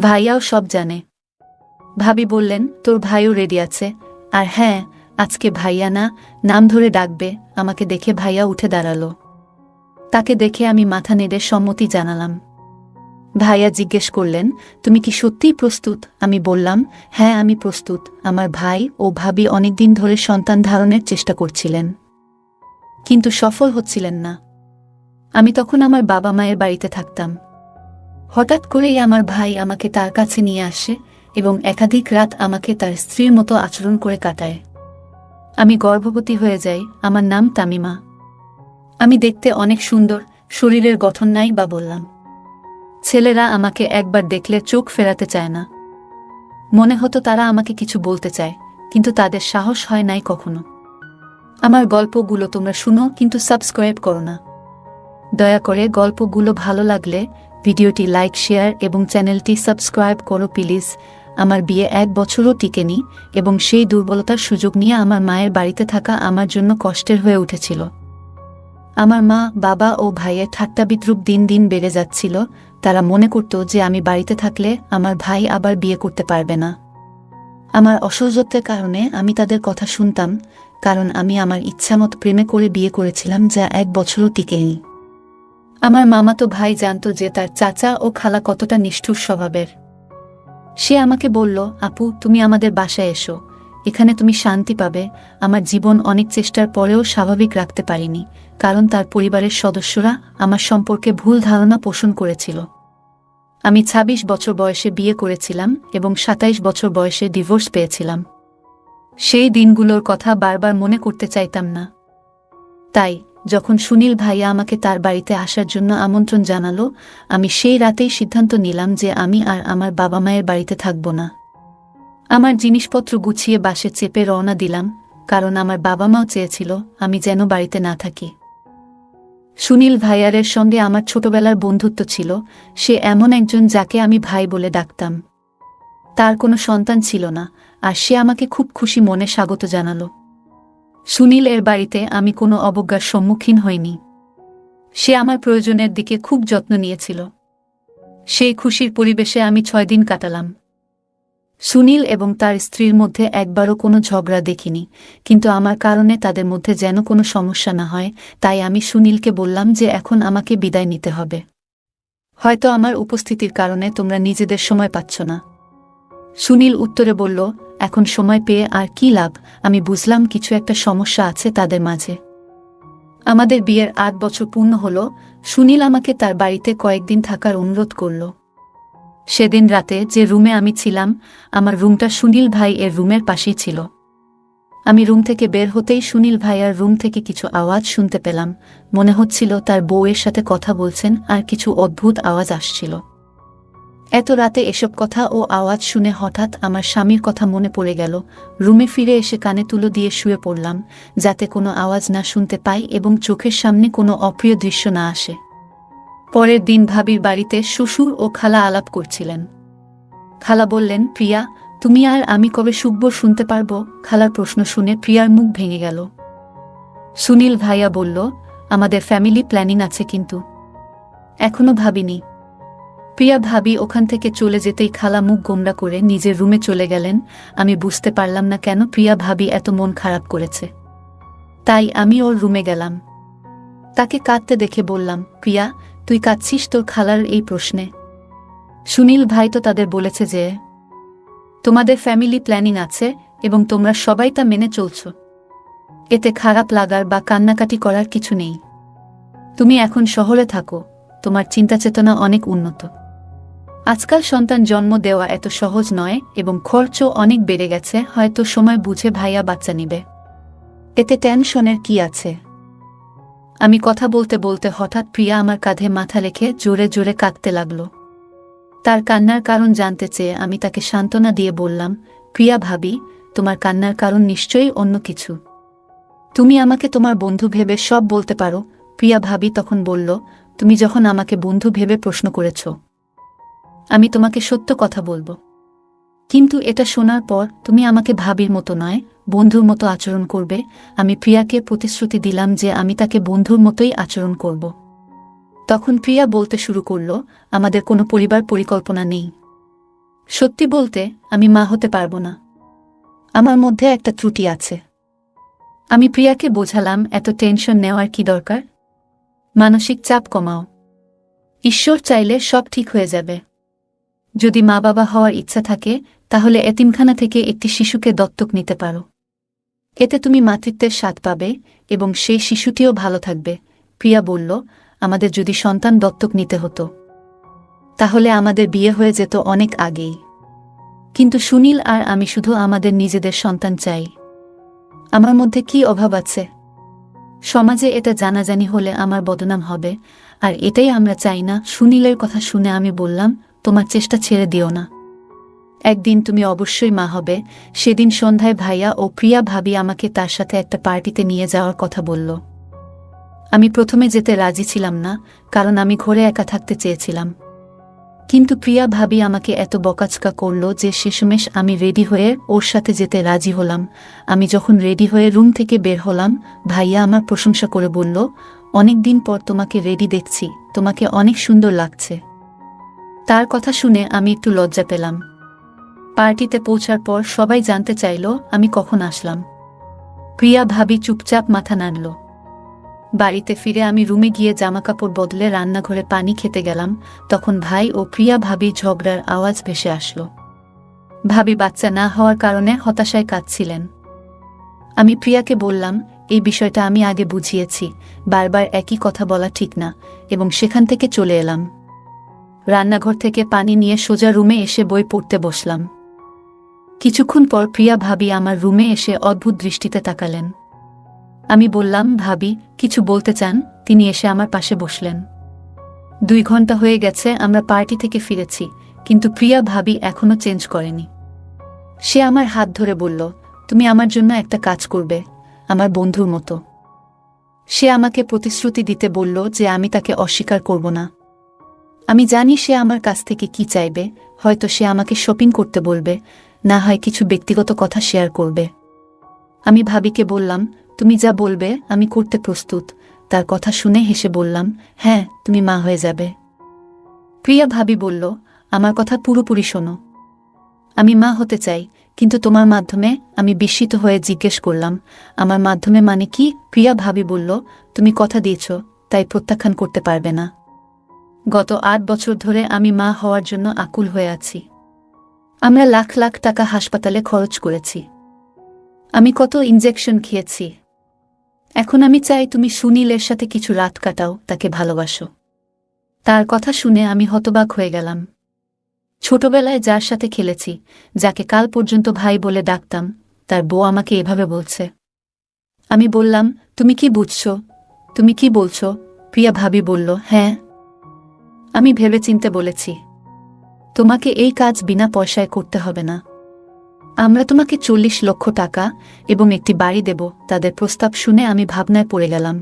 ভাইয়াও সব জানে। ভাবি বললেন, তোর ভাইও রেডি আছে। আর হ্যাঁ, আজকে ভাইয়া না, নাম ধরে ডাকবে। আমাকে দেখে ভাইয়া উঠে দাঁড়ালো। তাকে দেখে আমি মাথা নেড়ে সম্মতি জানালাম। ভাইয়া জিজ্ঞেস করলেন, তুমি কি সত্যিই প্রস্তুত? আমি বললাম, হ্যাঁ আমি প্রস্তুত। আমার ভাই ও ভাবি অনেকদিন ধরে সন্তান ধারণের চেষ্টা করছিলেন, কিন্তু সফল হচ্ছিলেন না। আমি তখন আমার বাবা মায়ের বাড়িতে থাকতাম। হঠাৎ করেই আমার ভাই আমাকে তার কাছে নিয়ে আসে এবং একাধিক রাত আমাকে তার স্ত্রীর মতো আচরণ করে কাটায়। আমি গর্ভবতী হয়ে যাই। আমার নাম তামিমা। আমি দেখতে অনেক সুন্দর, শরীরের গঠন নাই বা বললাম। ছেলেরা আমাকে একবার দেখলে চোখ ফেরাতে চায় না। মনে হতো তারা আমাকে কিছু বলতে চায়, কিন্তু তাদের সাহস হয় নাই কখনো। আমার গল্পগুলো তোমরা শুনো, কিন্তু সাবস্ক্রাইব করো না। দয়া করে গল্পগুলো ভালো লাগলে ভিডিওটি লাইক, শেয়ার এবং চ্যানেলটি সাবস্ক্রাইব করো প্লিজ। আমার বিয়ে 1 বছরও টিকেনি এবং সেই দুর্বলতার সুযোগ নিয়ে আমার মায়ের বাড়িতে থাকা আমার জন্য কষ্টের হয়ে উঠেছিল। আমার মা, বাবা ও ভাইয়ের ঠাট্টা বিদ্রূপ দিন দিন বেড়ে যাচ্ছিল। তারা মনে করত যে আমি বাড়িতে থাকলে আমার ভাই আবার বিয়ে করতে পারবে না। আমার অসহ্যত্বের কারণে আমি তাদের কথা শুনতাম, কারণ আমি আমার ইচ্ছামত প্রেমে করে বিয়ে করেছিলাম, যা 1 বছরও টিকেনি। আমার মামাতো ভাই জানত যে তার চাচা ও খালা কতটা নিষ্ঠুর স্বভাবের। সে আমাকে বলল, আপু তুমি আমাদের বাসায় এসো, এখানে তুমি শান্তি পাবে। আমার জীবন অনেক চেষ্টার পরেও স্বাভাবিক রাখতে পারিনি, কারণ তার পরিবারের সদস্যরা আমার সম্পর্কে ভুল ধারণা পোষণ করেছিল। আমি 26 বছর বয়সে বিয়ে করেছিলাম এবং 27 বছর বয়সে ডিভোর্স পেয়েছিলাম। সেই দিনগুলোর কথা বারবার মনে করতে চাইতাম না। তাই যখন সুনীল ভাইয়া আমাকে তার বাড়িতে আসার জন্য আমন্ত্রণ জানালো, আমি সেই রাতেই সিদ্ধান্ত নিলাম যে আমি আর আমার বাবা মায়ের বাড়িতে থাকব না। আমার জিনিসপত্র গুছিয়ে বাসে চেপে রওনা দিলাম, কারণ আমার বাবা মাও চেয়েছিল আমি যেন বাড়িতে না থাকি। সুনীল ভাইয়ারের সঙ্গে আমার ছোটবেলার বন্ধুত্ব ছিল। সে এমন একজন যাকে আমি ভাই বলে ডাকতাম। তার কোনো সন্তান ছিল না, আর সে আমাকে খুব খুশি মনে স্বাগত জানালো। সুনীল এর বাড়িতে আমি কোনো অবজ্ঞার সম্মুখীন হইনি। সে আমার প্রয়োজনের দিকে খুব যত্ন নিয়েছিল। সেই খুশির পরিবেশে আমি 6 দিন কাটালাম। সুনীল এবং তার স্ত্রীর মধ্যে একবারও কোনো ঝগড়া দেখিনি, কিন্তু আমার কারণে তাদের মধ্যে যেন কোনো সমস্যা না হয়, তাই আমি সুনীলকে বললাম যে এখন আমাকে বিদায় নিতে হবে। হয়তো আমার উপস্থিতির কারণে তোমরা নিজেদের সময় পাচ্ছ না। সুনীল উত্তরে বলল, এখন সময় পেয়ে আর কি লাভ। আমি বুঝলাম কিছু একটা সমস্যা আছে তাদের মাঝে। আমাদের বিয়ের 8 বছর পূর্ণ হল। সুনীল আমাকে তার বাড়িতে কয়েকদিন থাকার অনুরোধ করল। সেদিন রাতে যে রুমে আমি ছিলাম, আমার রুমটা সুনীল ভাই এর রুমের পাশেই ছিল। আমি রুম থেকে বের হতেই সুনীল ভাইয়ার রুম থেকে কিছু আওয়াজ শুনতে পেলাম। মনে হচ্ছিল তার বউয়ের সাথে কথা বলছেন, আর কিছু অদ্ভুত আওয়াজ আসছিল। এত রাতে এসব কথা ও আওয়াজ শুনে হঠাৎ আমার স্বামীর কথা মনে পড়ে গেল। রুমে ফিরে এসে কানে তুলো দিয়ে শুয়ে পড়লাম, যাতে কোনো আওয়াজ না শুনতে পাই এবং চোখের সামনে কোনো অপ্রিয় দৃশ্য না আসে। পরের দিন ভাবির বাড়িতে শ্বশুর ও খালা আলাপ করছিলেন। খালা বললেন, প্রিয়া তুমি আর আমি কবে শুকবো শুনতে পারবো? খালার প্রশ্ন শুনে প্রিয়ার মুখ ভেঙে গেল। সুনীল ভাইয়া বলল, আমাদের ফ্যামিলি প্ল্যানিং আছে, কিন্তু এখনো ভাবিনি। প্রিয়া ভাবি ওখান থেকে চলে যেতেই খালা মুখ গোমড়া করে নিজের রুমে চলে গেলেন। আমি বুঝতে পারলাম না কেন প্রিয়া ভাবি এত মন খারাপ করেছে। তাই আমি ওর রুমে গেলাম। তাকে কাঁদতে দেখে বললাম, প্রিয়া তুই কাঁদছিস তোর খালার এই প্রশ্নে? সুনীল ভাই তো তাদের বলেছে যে তোমাদের ফ্যামিলি প্ল্যানিং আছে এবং তোমরা সবাই তা মেনে চলছ। এতে খারাপ লাগার বা কান্নাকাটি করার কিছু নেই। তুমি এখন শহরে থাকো, তোমার চিন্তাচেতনা অনেক উন্নত। আজকাল সন্তান জন্ম দেওয়া এত সহজ নয় এবং খরচও অনেক বেড়ে গেছে। হয়তো সময় বুঝে ভাইয়া বাচ্চা নিবে, এতে টেনশনের কি আছে? আমি কথা বলতে বলতে হঠাৎ প্রিয়া আমার কাঁধে মাথা রেখে জোরে জোরে কাঁদতে লাগল। তার কান্নার কারণ জানতে চেয়ে আমি তাকে সান্ত্বনা দিয়ে বললাম, প্রিয়া ভাবি তোমার কান্নার কারণ নিশ্চয়ই অন্য কিছু। তুমি আমাকে তোমার বন্ধু ভেবে সব বলতে পারো। প্রিয়া ভাবি তখন বলল, তুমি যখন আমাকে বন্ধু ভেবে প্রশ্ন করেছ, আমি তোমাকে সত্য কথা বলবো। কিন্তু এটা শোনার পর তুমি আমাকে ভাবির মতো নয়, বন্ধুর মতো আচরণ করবে। আমি প্রিয়াকে প্রতিশ্রুতি দিলাম যে আমি তাকে বন্ধুর মতোই আচরণ করব। তখন প্রিয়া বলতে শুরু করল, আমাদের কোনো পরিবার পরিকল্পনা নেই। সত্যি বলতে আমি মা হতে পারবো না। আমার মধ্যে একটা ত্রুটি আছে। আমি প্রিয়াকে বোঝালাম, এত টেনশন নেওয়ার কি দরকার? মানসিক চাপ কমাও। ঈশ্বর চাইলে সব ঠিক হয়ে যাবে। যদি মা বাবা হওয়ার ইচ্ছা থাকে তাহলে এতিমখানা থেকে একটি শিশুকে দত্তক নিতে পারো। এতে তুমি মাতৃত্বের স্বাদ পাবে এবং সেই শিশুটিও ভালো থাকবে। প্রিয়া বলল, আমাদের যদি সন্তান দত্তক নিতে হতো তাহলে আমাদের বিয়ে হয়ে যেত অনেক আগেই। কিন্তু সুনীল আর আমি শুধু আমাদের নিজেদের সন্তান চাই। আমার মধ্যে কি অভাব আছে? সমাজে এটা জানাজানি হলে আমার বদনাম হবে, আর এটাই আমরা চাই না। সুনীলের কথা শুনে আমি বললাম, তোমার চেষ্টা ছেড়ে দিও না। একদিন তুমি অবশ্যই মা হবে। সেদিন সন্ধ্যায় ভাইয়া ও প্রিয়া ভাবি আমাকে তার সাথে একটা পার্টিতে নিয়ে যাওয়ার কথা বলল। আমি প্রথমে যেতে রাজি ছিলাম না, কারণ আমি ঘরে একা থাকতে চেয়েছিলাম। কিন্তু প্রিয়া ভাবি আমাকে এত বকাঝকা করল যে শেষমেশ আমি রেডি হয়ে ওর সাথে যেতে রাজি হলাম। আমি যখন রেডি হয়ে রুম থেকে বের হলাম, ভাইয়া আমার প্রশংসা করে বলল, অনেক দিন পর তোমাকে রেডি দেখছি, তোমাকে অনেক সুন্দর লাগছে। তার কথা শুনে আমি একটু লজ্জা পেলাম। পার্টিতে পৌঁছার পর সবাই জানতে চাইল আমি কখন আসলাম। প্রিয়া ভাবি চুপচাপ মাথা নাড়ল। বাড়িতে ফিরে আমি রুমে গিয়ে জামাকাপড় বদলে রান্নাঘরে পানি খেতে গেলাম। তখন ভাই ও প্রিয়া ভাবি ঝগড়ার আওয়াজ ভেসে আসলো। ভাবি বাচ্চা না হওয়ার কারণে হতাশায় কাঁদছিলেন। আমি প্রিয়াকে বললাম, এই বিষয়টা আমি আগে বুঝিয়েছি, বারবার একই কথা বলা ঠিক না, এবং সেখান থেকে চলে এলাম। রান্নাঘর থেকে পানি নিয়ে সোজা রুমে এসে বই পড়তে বসলাম। কিছুক্ষণ পর প্রিয়া ভাবি আমার রুমে এসে অদ্ভুত দৃষ্টিতে তাকালেন। আমি বললাম, ভাবি কিছু বলতে চান? তিনি এসে আমার পাশে বসলেন। 2 ঘন্টা হয়ে গেছে আমরা পার্টি থেকে ফিরেছি, কিন্তু প্রিয়া ভাবি এখনো চেঞ্জ করেনি। সে আমার হাত ধরে বলল, তুমি আমার জন্য একটা কাজ করবে, আমার বন্ধুর মতো। সে আমাকে প্রতিশ্রুতি দিতে বলল যে আমি তাকে অস্বীকার করব না। আমি জানি সে আমার কাছ থেকে কি চাইবে। হয়তো সে আমাকে শপিং করতে বলবে, না হয় কিছু ব্যক্তিগত কথা শেয়ার করবে। আমি ভাবিকে বললাম, তুমি যা বলবে আমি করতে প্রস্তুত। তার কথা শুনে হেসে বললাম, হ্যাঁ, তুমি মা হয়ে যাবে। প্রিয়া ভাবি বলল, আমার কথা পুরোপুরি শোনো। আমি মা হতে চাই, কিন্তু তোমার মাধ্যমে। আমি বিস্মিত হয়ে জিজ্ঞেস করলাম, আমার মাধ্যমে মানে কি? প্রিয়া ভাবি বলল, তুমি কথা দিয়েছ, তাই প্রত্যাখ্যান করতে পারবে না। গত 8 বছর ধরে আমি মা হওয়ার জন্য আকুল হয়ে আছি। আমরা লাখ লাখ টাকা হাসপাতালে খরচ করেছি। আমি কত ইনজেকশন খেয়েছি। এখন আমি চাই তুমি সুনীলের সাথে কিছু রাত কাটাও, তাকে ভালোবাসো। তার কথা শুনে আমি হতবাক হয়ে গেলাম। ছোটবেলায় যার সাথে খেলেছি, যাকে কাল পর্যন্ত ভাই বলে ডাকতাম, তার বউ আমাকে এভাবে বলছে। আমি বললাম, তুমি কি বুঝছো? তুমি কি বলছো? প্রিয়া ভাবি বলল, হ্যাঁ, আমি ভেবেচিন্তে বলেছি। তোমাকে এই কাজ বিনা পয়সায় করতে হবে না। আমরা তোমাকে 40 লক্ষ টাকা এবং একটি বাড়ি দেব। তাদের প্রস্তাব শুনে আমি ভাবনায় পড়ে গেলাম।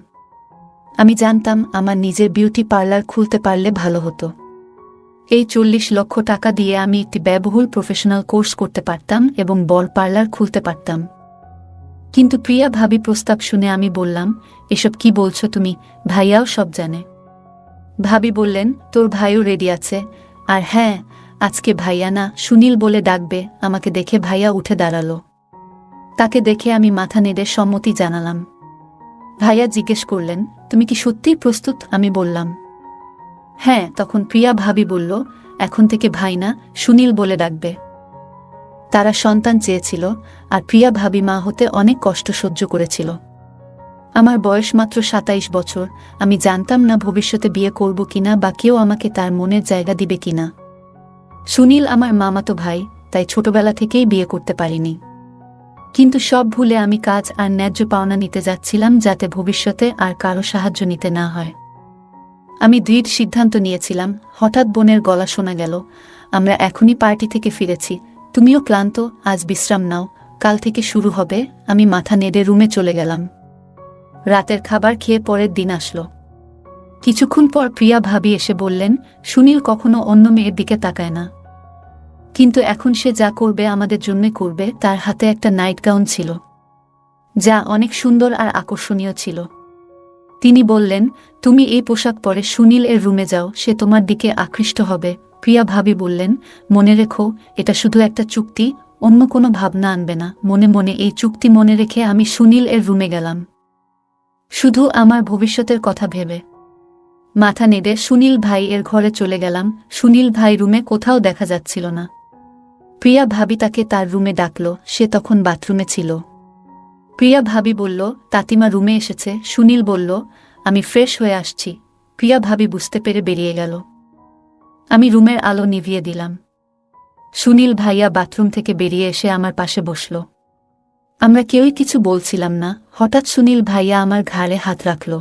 আমি জানতাম আমার নিজের বিউটি পার্লার খুলতে পারলে ভালো হতো। এই 40 লক্ষ টাকা দিয়ে আমি একটি ব্যয়বহুল প্রফেশনাল কোর্স করতে পারতাম এবং বড় পার্লার খুলতে পারতাম। কিন্তু প্রিয়া ভাবি প্রস্তাব শুনে আমি বললাম, এসব কি বলছো তুমি? ভাইয়াও সব জানে। ভাবি বললেন, তোর ভাইও রেডি আছে। আর হ্যাঁ, আজকে ভাইয়া না, সুনীল বলে ডাকবে। আমাকে দেখে ভাইয়া উঠে দাঁড়ালো। তাকে দেখে আমি মাথা নেড়ে সম্মতি জানালাম। ভাইয়া জিজ্ঞেস করলেন, তুমি কি সত্যিই প্রস্তুত? আমি বললাম, হ্যাঁ। তখন প্রিয়া ভাবি বলল, এখন থেকে ভাই না, সুনীল বলে ডাকবে। তারা সন্তান চেয়েছিল, আর প্রিয়া ভাবি মা হতে অনেক কষ্ট সহ্য করেছিল। আমার বয়স মাত্র 27 বছর। আমি জানতাম না ভবিষ্যতে বিয়ে করব কিনা বা কেউ আমাকে তার মনের জায়গা দিবে কিনা। সুনীল আমার মামাতো ভাই, তাই ছোটবেলা থেকেই বিয়ে করতে পারিনি। কিন্তু সব ভুলে আমি কাজ আর ন্যায্য পাওনা নিতে যাচ্ছিলাম, যাতে ভবিষ্যতে আর কারো সাহায্য নিতে না হয়। আমি দৃঢ় সিদ্ধান্ত নিয়েছিলাম। হঠাৎ বোনের গলা শোনা গেল, আমরা এখনই পার্টি থেকে ফিরেছি, তুমিও ক্লান্ত, আজ বিশ্রাম নাও, কাল থেকে শুরু হবে। আমি মাথা নেড়ে রুমে চলে গেলাম। রাতের খাবার খেয়ে পরের দিন আসলো। কিছুক্ষণ পর প্রিয়া ভাবি এসে বললেন, সুনীল কখনো অন্য মেয়ের দিকে তাকায় না, কিন্তু এখন সে যা করবে আমাদের জন্য করবে। তার হাতে একটা নাইট গাউন ছিল, যা অনেক সুন্দর আর আকর্ষণীয় ছিল। তিনি বললেন, তুমি এই পোশাক পরে সুনীল এর রুমে যাও, সে তোমার দিকে আকৃষ্ট হবে। প্রিয়া ভাবি বললেন, মনে রেখো, এটা শুধু একটা চুক্তি, অন্য কোনো ভাবনা আনবে না। মনে মনে এই চুক্তি মনে রেখে আমি সুনীল এর রুমে গেলাম, শুধু আমার ভবিষ্যতের কথা ভেবে। মাথা নেড়ে সুনীল ভাই এর ঘরে চলে গেলাম। সুনীল ভাই রুমে কোথাও দেখা যাচ্ছিল না। প্রিয়া ভাবি তাকে তার রুমে ডাকল, সে তখন বাথরুমে ছিল। প্রিয়া ভাবি বলল, তাতিমা রুমে এসেছে। সুনীল বলল, আমি ফ্রেশ হয়ে আসছি। প্রিয়া ভাবি বুঝতে পেরে বেরিয়ে গেল। আমি রুমের আলো নিভিয়ে দিলাম। সুনীল ভাইয়া বাথরুম থেকে বেরিয়ে এসে আমার পাশে বসল। আমরা কেউই কিছু বলছিলাম না। হঠাৎ সুনীল ভাইয়া আমার ঘাড়ে হাত রাখল।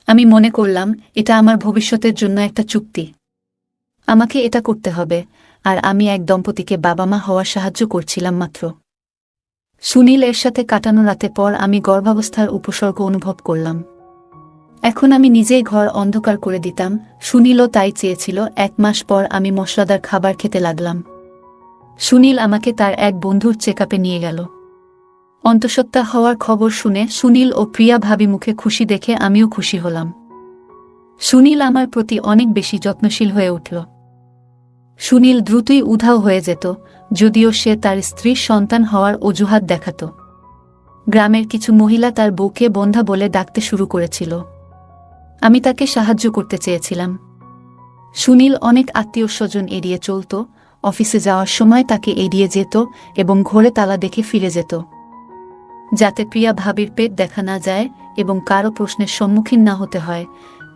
আমি মনে করলাম, এটা আমার ভবিষ্যতের জন্য একটা চুক্তি। আমাকে এটা করতে হবে, আর আমি এক দম্পতিকে বাবা মা হওয়ার সাহায্য করছিলাম মাত্র। সুনীল এর সাথে কাটানো রাতে পর আমি গর্ভাবস্থার উপসর্গ অনুভব করলাম। এখন আমি নিজেই ঘর অন্ধকার করে দিতাম। সুনীলও তাই চেয়েছিল। 1 মাস পর আমি মশলাদার খাবার খেতে লাগলাম। সুনীল আমাকে তার এক বন্ধুর চেকআপে নিয়ে গেল। অন্তঃসত্ত্বা হওয়ার খবর শুনে সুনীল ও প্রিয়া ভাবি মুখে খুশি দেখে আমিও খুশি হলাম। সুনীল আমার প্রতি অনেক বেশি যত্নশীল হয়ে উঠল। সুনীল দ্রুতই উধাও হয়ে যেত, যদিও সে তার স্ত্রীর সন্তান হওয়ার অজুহাত দেখাত। গ্রামের কিছু মহিলা তার বউকে বন্ধা বলে ডাকতে শুরু করেছিল। আমি তাকে সাহায্য করতে চেয়েছিলাম। সুনীল অনেক আত্মীয় স্বজন এড়িয়ে চলত, অফিসে যাওয়ার সময় তাকে এড়িয়ে যেত এবং ঘরে তালা দেখে ফিরে যেত, যাতে প্রিয়া ভাবির পেট দেখা না যায় এবং কারো প্রশ্নের সম্মুখীন না হতে হয়।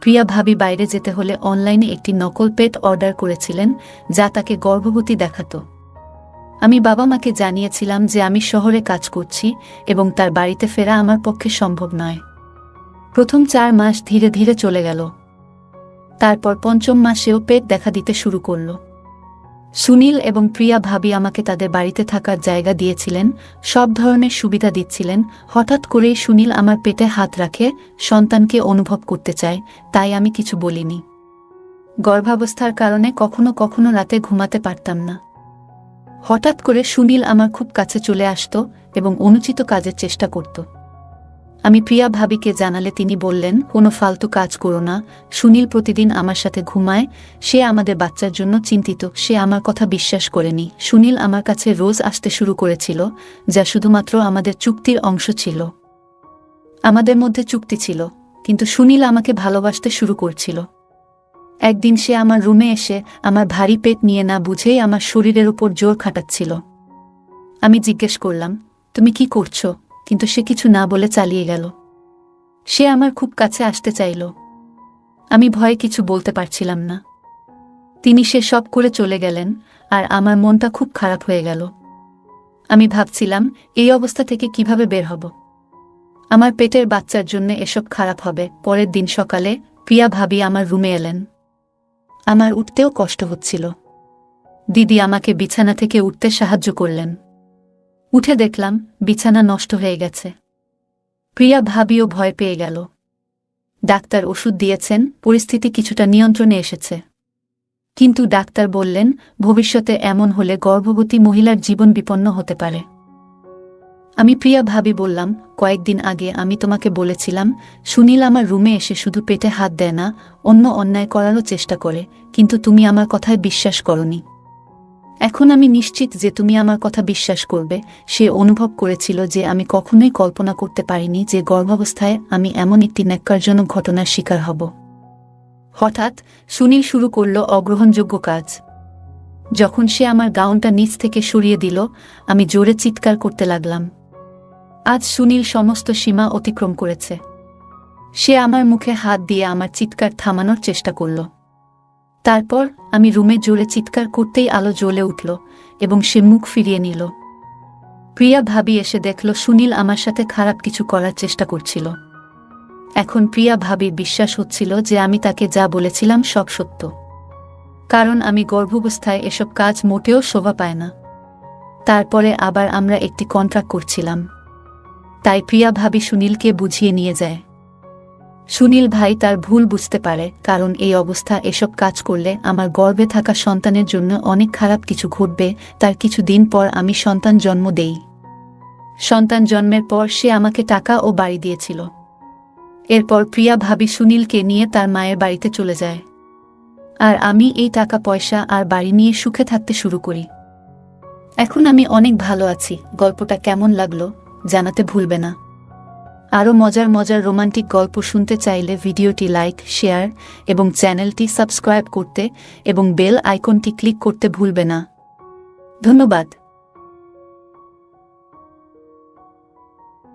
প্রিয়া ভাবি বাইরে যেতে হলে অনলাইনে একটি নকল পেট অর্ডার করেছিলেন, যা তাকে গর্ভবতী দেখাত। আমি বাবা মাকে জানিয়েছিলাম যে আমি শহরে কাজ করছি এবং তার বাড়িতে ফেরা আমার পক্ষে সম্ভব নয়। প্রথম 4 মাস ধীরে ধীরে চলে গেল। তারপর 5ম মাসেও পেট দেখা দিতে শুরু করল। সুনীল এবং প্রিয়া ভাবি আমাকে তাদের বাড়িতে থাকার জায়গা দিয়েছিলেন, সব ধরনের সুবিধা দিচ্ছিলেন। হঠাৎ করেই সুনীল আমার পেটে হাত রাখে, সন্তানকে অনুভব করতে চায়, তাই আমি কিছু বলিনি। গর্ভাবস্থার কারণে কখনো কখনো রাতে ঘুমাতে পারতাম না। হঠাৎ করে সুনীল আমার খুব কাছে চলে আসত এবং অনুচিত কাজের চেষ্টা করত। আমি প্রিয়া ভাবিকে জানালে তিনি বললেন, কোনো ফালতু কাজ করো না। সুনীল প্রতিদিন আমার সাথে ঘুমায়, সে আমাদের বাচ্চার জন্য চিন্তিত। সে আমার কথা বিশ্বাস করেনি। সুনীল আমার কাছে রোজ আসতে শুরু করেছিল, যা শুধুমাত্র আমাদের চুক্তির অংশ ছিল। আমাদের মধ্যে চুক্তি ছিল, কিন্তু সুনীল আমাকে ভালোবাসতে শুরু করছিল। একদিন সে আমার রুমে এসে আমার ভারী পেট নিয়ে না বুঝেই আমার শরীরের উপর জোর খাটাচ্ছিল। আমি জিজ্ঞেস করলাম, তুমি কি করছো? কিন্তু সে কিছু না বলে চালিয়ে গেল। সে আমার খুব কাছে আসতে চাইল। আমি ভয়ে কিছু বলতে পারছিলাম না। তিনি সে সব করে চলে গেলেন, আর আমার মনটা খুব খারাপ হয়ে গেল। আমি ভাবছিলাম, এই অবস্থা থেকে কিভাবে বের হব। আমার পেটের বাচ্চার জন্য এসব খারাপ হবে। পরের দিন সকালে প্রিয়া ভাবি আমার রুমে এলেন। আমার উঠতেও কষ্ট হচ্ছিল। দিদি আমাকে বিছানা থেকে উঠতে সাহায্য করলেন। উঠে দেখলাম বিছানা নষ্ট হয়ে গেছে। প্রিয়া ভাবিও ভয় পেয়ে গেল। ডাক্তার ওষুধ দিয়েছেন, পরিস্থিতি কিছুটা নিয়ন্ত্রণে এসেছে। কিন্তু ডাক্তার বললেন, ভবিষ্যতে এমন হলে গর্ভবতী মহিলার জীবন বিপন্ন হতে পারে। আমি প্রিয়া ভাবি বললাম, কয়েকদিন আগে আমি তোমাকে বলেছিলাম, সুনীল আমার রুমে এসে শুধু পেটে হাত দেয় না, অন্য অন্যায় করারও চেষ্টা করে, কিন্তু তুমি আমার কথায় বিশ্বাস করনি। এখন আমি নিশ্চিত যে তুমি আমার কথা বিশ্বাস করবে। সে অনুভব করেছিল যে আমি কখনোই কল্পনা করতে পারিনি যে গর্ভাবস্থায় আমি এমন একটি ন্যাক্কারজনক ঘটনার শিকার হব। হঠাৎ সুনীল শুরু করল অগ্রহণযোগ্য কাজ। যখন সে আমার গাউনটা নিচ থেকে সরিয়ে দিল, আমি জোরে চিৎকার করতে লাগলাম। আজ সুনীল সমস্ত সীমা অতিক্রম করেছে। সে আমার মুখে হাত দিয়ে আমার চিৎকার থামানোর চেষ্টা করল। তারপর আমি রুমে জোরে চিৎকার করতেই আলো জ্বলে উঠল এবং সে মুখ ফিরিয়ে নিল। প্রিয়া ভাবি এসে দেখল সুনীল আমার সাথে খারাপ কিছু করার চেষ্টা করছিল। এখন প্রিয়া ভাবির বিশ্বাস হচ্ছিল যে আমি তাকে যা বলেছিলাম সব সত্য, কারণ আমি গর্ভাবস্থায় এসব কাজ মোটেও শোভা পায় না। তারপরে আবার আমরা একটি কন্ট্রাক্ট করছিলাম, তাই প্রিয়া ভাবি সুনীলকে বুঝিয়ে নিয়ে যায়। সুনীল ভাই তার ভুল বুঝতে পারে, কারণ এই অবস্থা এসব কাজ করলে আমার গর্ভে থাকা সন্তানের জন্য অনেক খারাপ কিছু ঘটবে। তার কিছুদিন পর আমি সন্তান জন্ম দেই। সন্তান জন্মের পর সে আমাকে টাকা ও বাড়ি দিয়েছিল। এরপর প্রিয়া ভাবি সুনীলকে নিয়ে তার মায়ের বাড়িতে চলে যায়। আর আমি এই টাকা পয়সা আর বাড়ি নিয়ে সুখে থাকতে শুরু করি। এখন আমি অনেক ভালো আছি। গল্পটা কেমন লাগলো জানাতে ভুলবে না। আরও মজার মজার রোমান্টিক গল্প শুনতে চাইলে ভিডিওটি লাইক, শেয়ার এবং চ্যানেলটি সাবস্ক্রাইব করতে এবং বেল আইকনটি ক্লিক করতে ভুলবে না। ধন্যবাদ।